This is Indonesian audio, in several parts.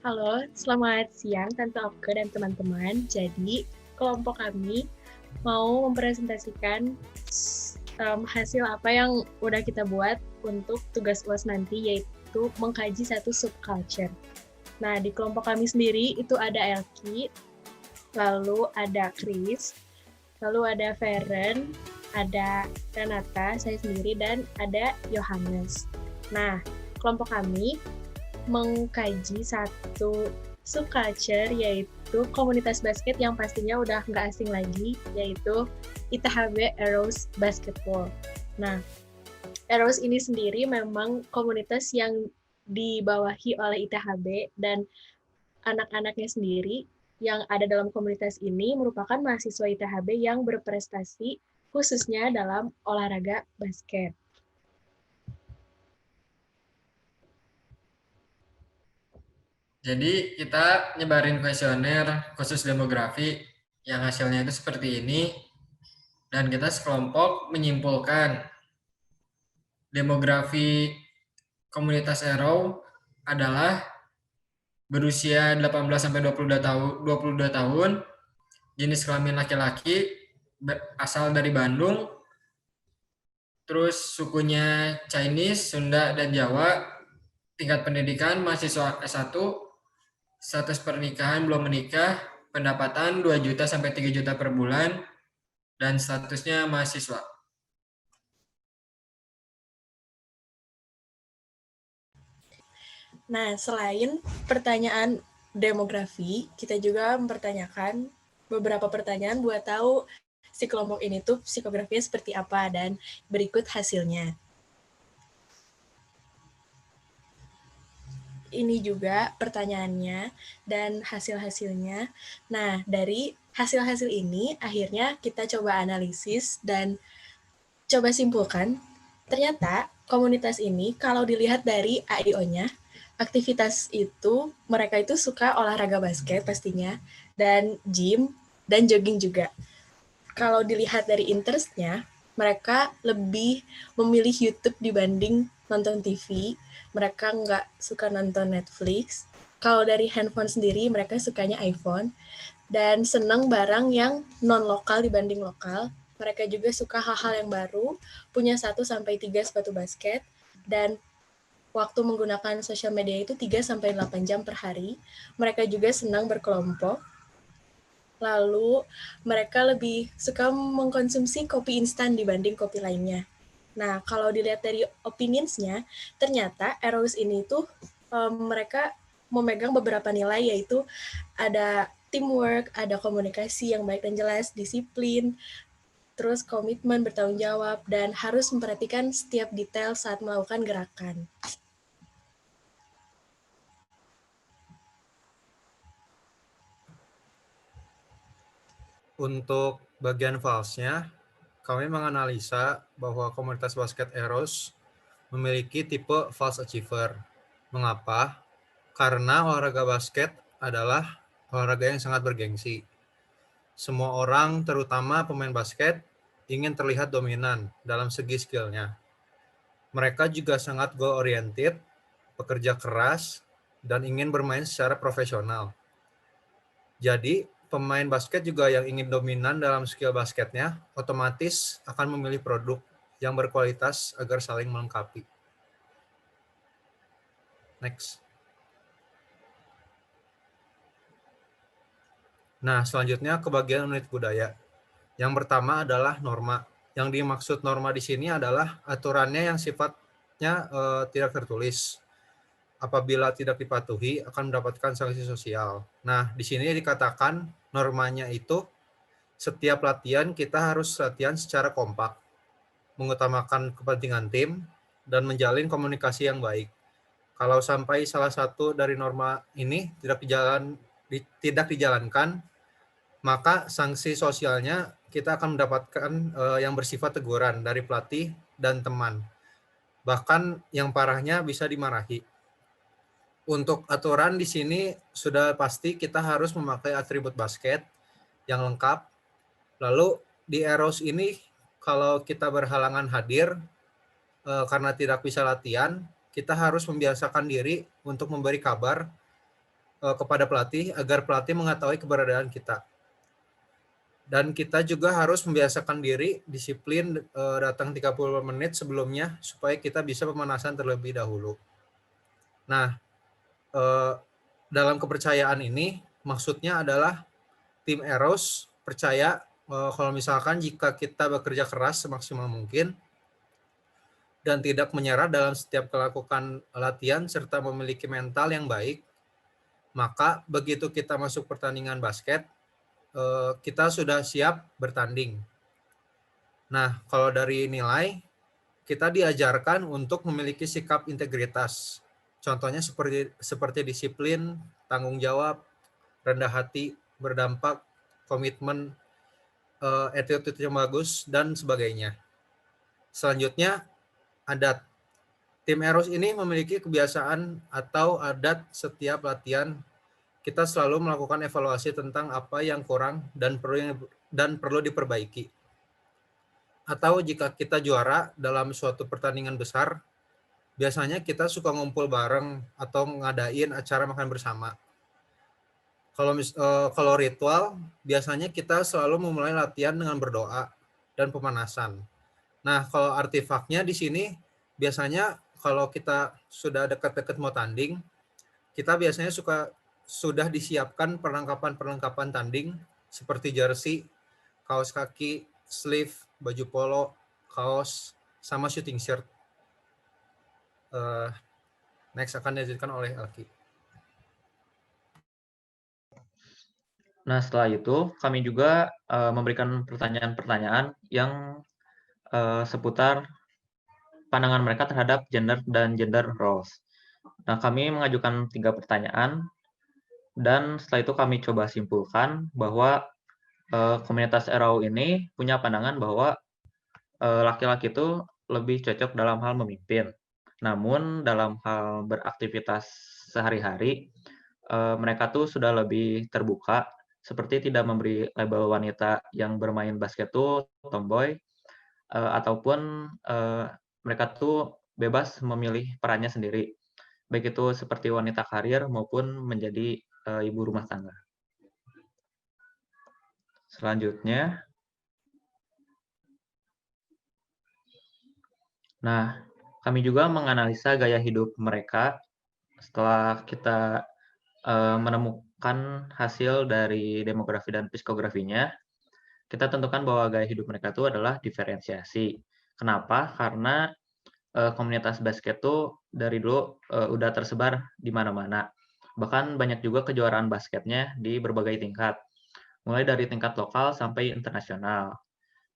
Halo, selamat siang Tante Oke dan teman-teman. Jadi, kelompok kami mau mempresentasikan hasil apa yang udah kita buat untuk tugas UAS nanti, yaitu mengkaji satu subculture. Nah, di kelompok kami sendiri itu ada Elki, lalu ada Chris, lalu ada Feren, ada Renata, saya sendiri, dan ada Yohanes. Nah, kelompok kami mengkaji satu subculture, yaitu komunitas basket yang pastinya udah nggak asing lagi, yaitu ITHB Eros Basketball. Nah, Eros ini sendiri memang komunitas yang dibawahi oleh ITHB, dan anak-anaknya sendiri yang ada dalam komunitas ini merupakan mahasiswa ITHB yang berprestasi khususnya dalam olahraga basket. Jadi kita nyebarin kuesioner khusus demografi yang hasilnya itu seperti ini, dan kita sekelompok menyimpulkan demografi komunitas Arrow adalah berusia 18 sampai 22 tahun, jenis kelamin laki-laki, asal dari Bandung, terus sukunya Chinese, Sunda, dan Jawa, tingkat pendidikan mahasiswa S1, status pernikahan belum menikah, pendapatan 2 juta sampai 3 juta per bulan, dan statusnya mahasiswa. Nah, selain pertanyaan demografi, kita juga mempertanyakan beberapa pertanyaan buat tahu si kelompok ini tuh psikografinya seperti apa, dan berikut hasilnya. Ini juga pertanyaannya dan hasil-hasilnya. Nah, dari hasil-hasil ini akhirnya kita coba analisis dan coba simpulkan. Ternyata komunitas ini kalau dilihat dari AIO-nya, aktivitas itu mereka itu suka olahraga basket pastinya, dan gym, dan jogging juga. Kalau dilihat dari interest-nya, mereka lebih memilih YouTube dibanding nonton TV. Mereka nggak suka nonton Netflix. Kalau dari handphone sendiri, mereka sukanya iPhone. Dan senang barang yang non-lokal dibanding lokal. Mereka juga suka hal-hal yang baru, punya 1-3 sepatu basket, dan waktu menggunakan sosial media itu 3-8 jam per hari. Mereka juga senang berkelompok. Lalu mereka lebih suka mengkonsumsi kopi instan dibanding kopi lainnya. Nah, kalau dilihat dari opinionsnya, ternyata Eros ini tuh mereka memegang beberapa nilai, yaitu ada teamwork, ada komunikasi yang baik dan jelas, disiplin, terus komitmen, bertanggung jawab, dan harus memperhatikan setiap detail saat melakukan gerakan. Untuk bagian false-nya, kami menganalisa bahwa komunitas basket Eros memiliki tipe false achiever. Mengapa? Karena olahraga basket adalah olahraga yang sangat bergengsi. Semua orang, terutama pemain basket, ingin terlihat dominan dalam segi skillnya. Mereka juga sangat goal-oriented, pekerja keras, dan ingin bermain secara profesional. Jadi, pemain basket juga yang ingin dominan dalam skill basketnya, otomatis akan memilih produk yang berkualitas agar saling melengkapi. Next. Nah, selanjutnya ke bagian unit budaya. Yang pertama adalah norma. Yang dimaksud norma di sini adalah aturannya yang sifatnya tidak tertulis. Apabila tidak dipatuhi, akan mendapatkan sanksi sosial. Nah, di sini dikatakan normanya itu setiap latihan kita harus latihan secara kompak, mengutamakan kepentingan tim, dan menjalin komunikasi yang baik. Kalau sampai salah satu dari norma ini tidak dijalankan, maka sanksi sosialnya kita akan mendapatkan yang bersifat teguran dari pelatih dan teman. Bahkan yang parahnya bisa dimarahi. Untuk aturan di sini sudah pasti kita harus memakai atribut basket yang lengkap. Lalu di Eros ini kalau kita berhalangan hadir karena tidak bisa latihan, kita harus membiasakan diri untuk memberi kabar kepada pelatih agar pelatih mengetahui keberadaan kita. Dan kita juga harus membiasakan diri disiplin datang 30 menit sebelumnya supaya kita bisa pemanasan terlebih dahulu. Nah, dalam kepercayaan ini maksudnya adalah tim Eros percaya kalau misalkan jika kita bekerja keras semaksimal mungkin dan tidak menyerah dalam setiap melakukan latihan serta memiliki mental yang baik, maka begitu kita masuk pertandingan basket, kita sudah siap bertanding. Nah, kalau dari nilai, kita diajarkan untuk memiliki sikap integritas. Contohnya seperti disiplin, tanggung jawab, rendah hati, berdampak, komitmen, attitude yang bagus, dan sebagainya. Selanjutnya, adat. Tim Eros ini memiliki kebiasaan atau adat setiap latihan kita selalu melakukan evaluasi tentang apa yang kurang dan perlu diperbaiki. Atau jika kita juara dalam suatu pertandingan besar, biasanya kita suka ngumpul bareng atau ngadain acara makan bersama. Kalau ritual, biasanya kita selalu memulai latihan dengan berdoa dan pemanasan. Nah, kalau artefaknya di sini biasanya kalau kita sudah dekat-dekat mau tanding, kita biasanya sudah disiapkan perlengkapan tanding seperti jersey, kaos kaki, sleeve, baju polo, kaos, sama shooting shirt. Next akan dilanjutkan oleh Alki. Nah, setelah itu kami juga memberikan pertanyaan-pertanyaan yang seputar pandangan mereka terhadap gender dan gender roles. Nah, kami mengajukan 3 pertanyaan, dan setelah itu kami coba simpulkan bahwa komunitas ERAU ini punya pandangan bahwa laki-laki itu lebih cocok dalam hal memimpin. Namun dalam hal beraktivitas sehari-hari, mereka tuh sudah lebih terbuka, seperti tidak memberi label wanita yang bermain basket tuh tomboy, ataupun mereka tuh bebas memilih perannya sendiri, baik itu seperti wanita karir maupun menjadi ibu rumah tangga. Selanjutnya, nah, kami juga menganalisa gaya hidup mereka setelah kita menemukan hasil dari demografi dan psikografinya. Kita tentukan bahwa gaya hidup mereka itu adalah diferensiasi. Kenapa? Karena komunitas basket itu dari dulu udah tersebar di mana-mana. Bahkan banyak juga kejuaraan basketnya di berbagai tingkat, mulai dari tingkat lokal sampai internasional.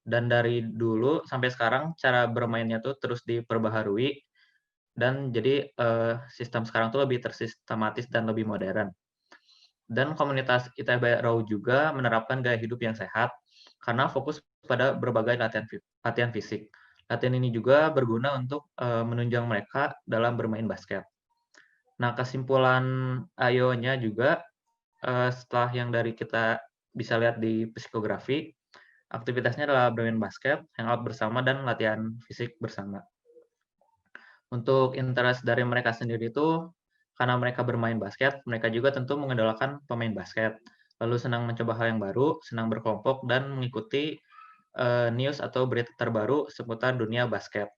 Dan dari dulu sampai sekarang cara bermainnya tuh terus diperbaharui, dan jadi sistem sekarang tuh lebih tersistematis dan lebih modern. Dan komunitas ITB RAU juga menerapkan gaya hidup yang sehat karena fokus pada berbagai latihan fisik. Latihan ini juga berguna untuk menunjang mereka dalam bermain basket. Nah, kesimpulan AYO-nya juga setelah yang dari kita bisa lihat di psikografi, aktivitasnya adalah bermain basket, hangout bersama, dan latihan fisik bersama. Untuk interest dari mereka sendiri itu, karena mereka bermain basket, mereka juga tentu mengidolakan pemain basket. Lalu senang mencoba hal yang baru, senang berkelompok, dan mengikuti news atau berita terbaru seputar dunia basket.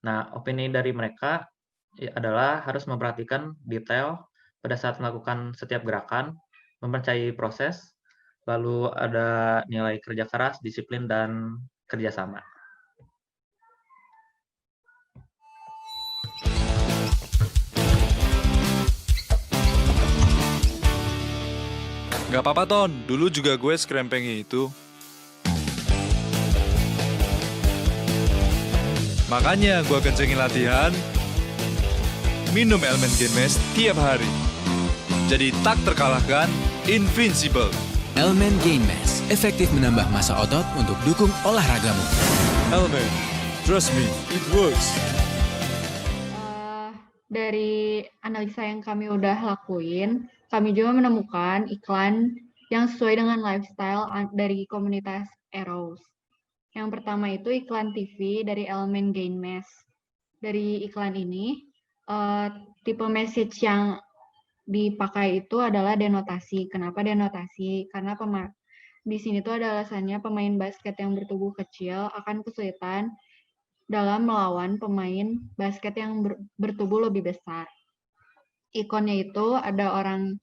Nah, opini dari mereka adalah harus memperhatikan detail pada saat melakukan setiap gerakan, mempercayai proses, lalu ada nilai kerja keras, disiplin, dan kerjasama. Gak apa-apa, Ton. Dulu juga gue sekrempengnya itu. Makanya gue kencengin latihan, minum elemen Gain Mass tiap hari. Jadi tak terkalahkan, invincible. Elemen Gain Mass efektif menambah massa otot untuk dukung olahragamu. Elemen, trust me, it works. Dari analisa yang kami udah lakuin, kami juga menemukan iklan yang sesuai dengan lifestyle dari komunitas Eros. Yang pertama itu iklan TV dari Elemen Gain Mass. Dari iklan ini, tipe message yang dipakai itu adalah denotasi. Kenapa denotasi? Karena di sini tuh ada alasannya pemain basket yang bertubuh kecil akan kesulitan dalam melawan pemain basket yang bertubuh lebih besar. Ikonnya itu ada orang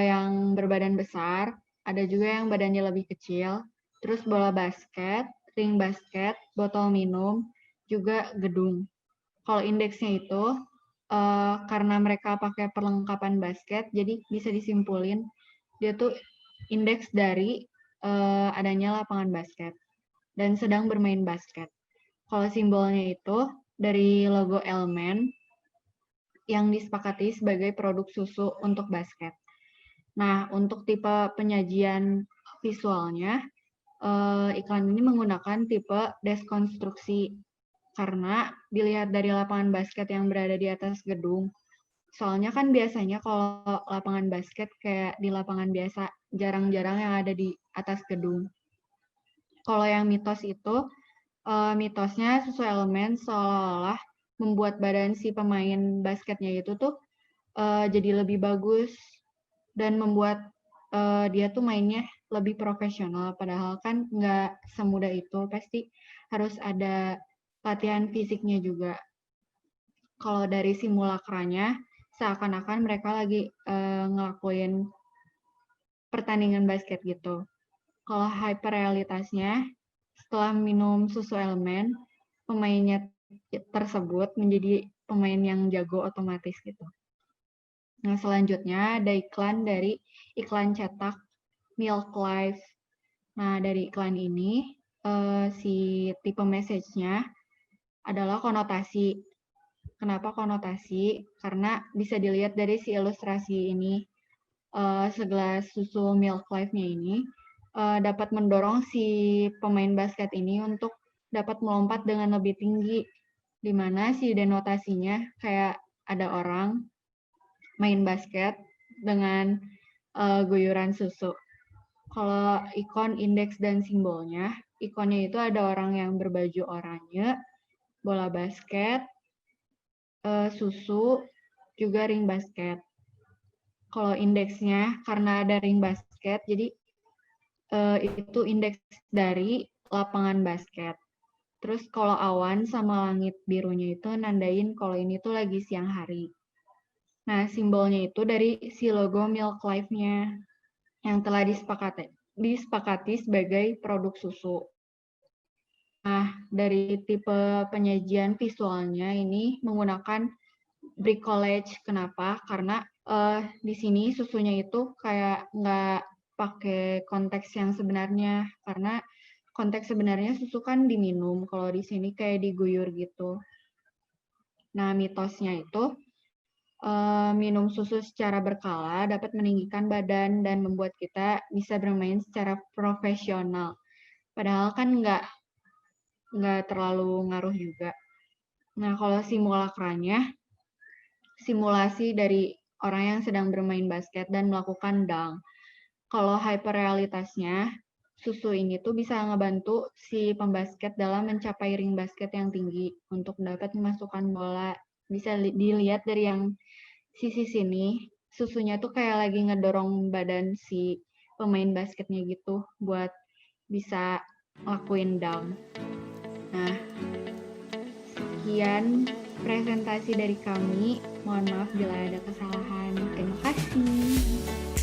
yang berbadan besar, ada juga yang badannya lebih kecil, terus bola basket, ring basket, botol minum, juga gedung. Kalau indeksnya itu, karena mereka pakai perlengkapan basket, jadi bisa disimpulin dia tuh indeks dari adanya lapangan basket dan sedang bermain basket. Kalau simbolnya itu dari logo Elmen yang disepakati sebagai produk susu untuk basket. Nah, untuk tipe penyajian visualnya, iklan ini menggunakan tipe deskonstruksi karena dilihat dari lapangan basket yang berada di atas gedung. Soalnya kan biasanya kalau lapangan basket kayak di lapangan biasa, jarang-jarang yang ada di atas gedung. Kalau yang mitos itu, mitosnya sesuai elemen seolah-olah membuat badan si pemain basketnya itu tuh jadi lebih bagus dan membuat dia tuh mainnya lebih profesional. Padahal kan nggak semudah itu, pasti harus ada latihan fisiknya juga. Kalau dari simulakranya, seakan-akan mereka lagi ngelakuin pertandingan basket gitu. Kalau hyperrealitasnya, setelah minum susu elemen, pemainnya tersebut menjadi pemain yang jago otomatis gitu. Nah, selanjutnya ada iklan dari iklan cetak Milk Life. Nah, dari iklan ini, si tipe message-nya adalah konotasi. Kenapa konotasi? Karena bisa dilihat dari si ilustrasi ini, segelas susu Milk Life-nya ini dapat mendorong si pemain basket ini untuk dapat melompat dengan lebih tinggi, di mana si denotasinya kayak ada orang main basket dengan guyuran susu. Kalau ikon, indeks, dan simbolnya, ikonnya itu ada orang yang berbaju oranye, bola basket, susu, juga ring basket. Kalau indeksnya, karena ada ring basket, jadi itu indeks dari lapangan basket. Terus kalau awan sama langit birunya itu nandain kalau ini tuh lagi siang hari. Nah, simbolnya itu dari si logo Milk Life-nya yang telah disepakati sebagai produk susu. Nah, dari tipe penyajian visualnya ini menggunakan bricolage. Kenapa? Karena di sini susunya itu kayak nggak pakai konteks yang sebenarnya. Karena konteks sebenarnya susu kan diminum. Kalau di sini kayak diguyur gitu. Nah, mitosnya itu minum susu secara berkala dapat meninggikan badan dan membuat kita bisa bermain secara profesional. Padahal kan nggak terlalu ngaruh juga. Nah, kalau simulakranya, simulasi dari orang yang sedang bermain basket dan melakukan dunk. Kalau hyperrealitasnya, susu ini tuh bisa ngebantu si pembasket dalam mencapai ring basket yang tinggi untuk dapat memasukkan bola. Bisa dilihat dari yang sisi sini, susunya tuh kayak lagi ngedorong badan si pemain basketnya gitu buat bisa ngelakuin dunk. Nah, sekian presentasi dari kami. Mohon maaf bila ada kesalahan. Terima kasih.